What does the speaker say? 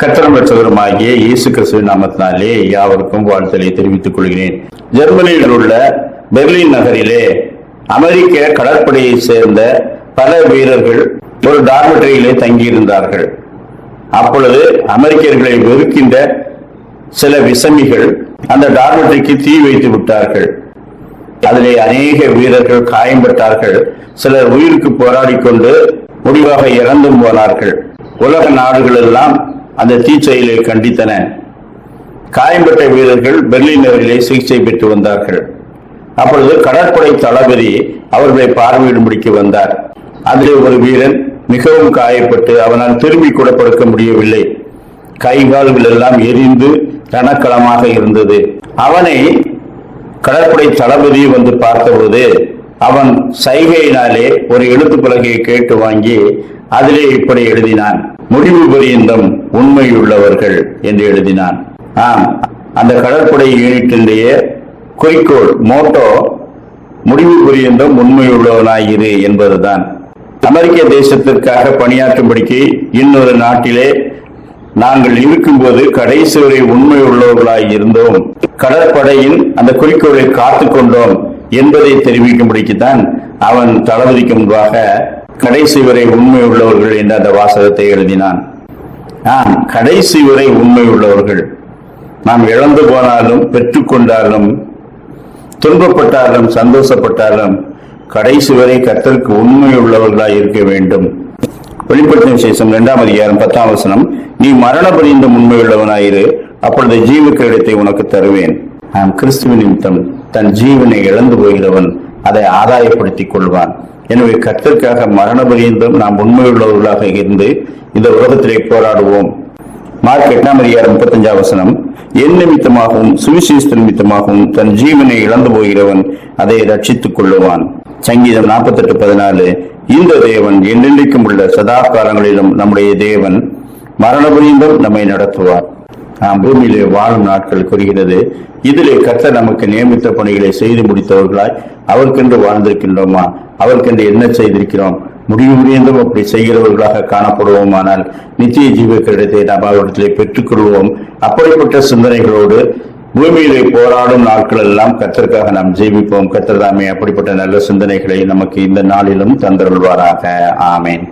கர்த்தரும் இரட்சகருமாகிய இயேசு கிறிஸ்துவின் நாமத்தினாலே யாவருக்கும் வாழ்த்தலை தெரிவித்துக் கொள்கிறேன். ஜெர்மனியில் உள்ள பெர்லின் நகரிலே அமெரிக்க கடற்படையை சேர்ந்த பல வீரர்கள் ஒரு டார்மெட்டரியிலே தங்கியிருந்தார்கள். அப்பொழுது அமெரிக்கர்களை வெறுக்கின்ற சில விசமிகள் அந்த டார்மெட்டரிக்கு தீ வைத்து விட்டார்கள். அதிலே அநேக வீரர்கள் காயம்பட்டார்கள். சிலர் உயிருக்கு போராடி கொண்டு முடிவாக இறந்தும் போனார்கள். உலக நாடுகள் எல்லாம் அந்த தீச்செயலை கண்டித்தன. காயம்பட்ட வீரர்கள் பெர்லின் நகரிலே சிகிச்சை பெற்று வந்தார்கள். அப்பொழுது கடற்படை தளபதி அவர்களை பார்வையிடும்படிக்கு வந்தார். அதிலே ஒரு வீரன் மிகவும் காயப்பட்டு அவனால் திரும்பி கூட படுக்க முடியவில்லை. கை கால்கள் எல்லாம் எரிந்து ரணக்களமாக இருந்தது. அவனை கடற்படை தளபதி வந்து பார்த்தபோது அவன் சைகையினாலே ஒரு எழுத்து பலகையை கேட்டு வாங்கி அதிலே இப்படி எழுதினான்: முடிவு பரியந்தம் உண்மையுள்ளவர்கள் என்று எழுதினான். அந்த கடற்படை யூனிட்டினுடைய குறிக்கோள், மோட்டோ, முடிவு பரியந்தம் உண்மையுள்ளவனாயிரு என்பதுதான். அமெரிக்க தேசத்திற்காக பணியாற்றும்படிக்கு இன்னொரு நாட்டிலே நாங்கள் இருக்கும்போது கடைசி வரை உண்மை உள்ளவர்களாய் இருந்தோம், கடற்படையின் அந்த குறிக்கோளை காத்து கொண்டோம் என்பதை தெரிவிக்கும்படிக்குத்தான் அவன் தளபதிக்கு முன்பாக கடைசி வரை உண்மை உள்ளவர்கள் என்ற அந்த வாசகத்தை எழுதினான். கடைசி வரை உண்மை உள்ளவர்கள். நாம் இழந்து போனாலும், பெற்றுக்கொண்டாலும், துன்பப்பட்டாலும், சந்தோஷப்பட்டாலும் கடைசி வரை கர்த்தருக்கு உண்மை உள்ளவர்களாய் இருக்க வேண்டும். வெளிப்படுத்தின விசேஷம் 2ஆம் அதிகாரம் 10ஆம் வசனம்: நீ மரண பரியந்தம் உண்மையுள்ளவனாயிரு, அப்பொழுது ஜீவுக்கு இடத்தை உனக்கு தருவேன். கிறிஸ்துவின் நிமித்தம் தன் ஜீவனை இழந்து போகிறவன் அதை ஆதாயப்படுத்திக் கொள்வான். எனவே கர்த்தருக்காக மரண பரியந்தம் நாம் உண்மையுள்ளவர்களாக இருந்து இந்த உலகத்திலே போராடுவோம். மார்க் 8ஆம் அதிகாரம் 35ஆம் வசனம்: என் நிமித்தமாகவும் சுவிசேஷ நிமித்தமாகவும் தன் ஜீவனை இழந்து போகிறவன் அதை ரட்சித்துக் கொள்ளுவான். சங்கீதம் 48:14: இந்த தேவன் என்றென்றைக்கும் உள்ள சதா காலங்களிலும் நம்முடைய தேவன் மரண பரியந்தம் நம்மை நடத்துவார். நாம் பூமியிலே வாழும் நாட்கள் குறுகிறது. இதிலே கர்த்தர் நமக்கு நியமித்த பணிகளை செய்து முடித்தவர்களாய் அவருக்கென்று வாழ்ந்திருக்கின்றோமா? அவருக்கென்று என்ன செய்திருக்கிறோம்? முடிவு முடிந்தும் அப்படி செய்கிறவர்களாக காணப்படுவோமானால் நித்திய ஜீவ கிரீடத்தை நாம் அவரிடத்திலே பெற்றுக்கொள்வோம். அப்படிப்பட்ட சிந்தனைகளோடு பூமியிலே போராடும் நாட்கள் எல்லாம் கர்த்தருக்காக நாம் ஜீவிப்போம். கர்த்தர் தாமே அப்படிப்பட்ட நல்ல சிந்தனைகளை நமக்கு இந்த நாளிலும் தந்தருள்வாராக. ஆமேன்.